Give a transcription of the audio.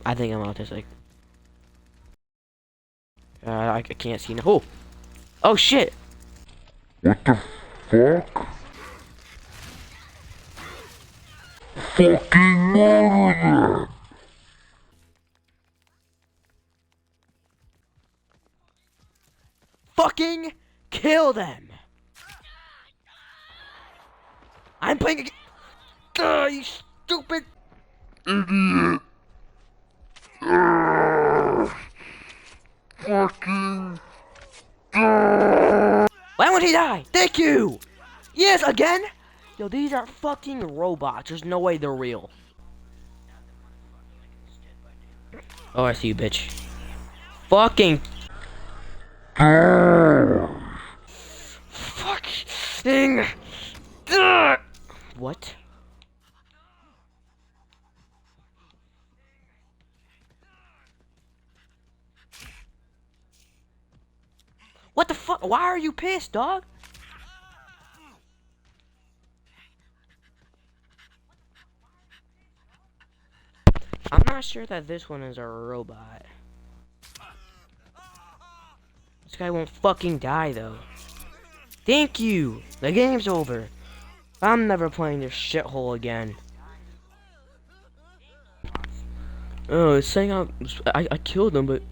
I think I'm autistic. I can't see now. Oh! Oh shit! What the fuck? Fucking murder! Fucking kill them! I'm playing again. You stupid Idiot! Ugh. Fucking... Ugh. Why won't he die? Thank you! Yes, again? Yo, these are fucking robots. There's no way they're real. Oh, I see you, bitch. Fucking... Fucking... What? What the fuck? Why are you pissed, dog? I'm not sure that this one is a robot. This guy won't fucking die, though. Thank you! The game's over. I'm never playing this shithole again. Oh, it's saying I killed him, but...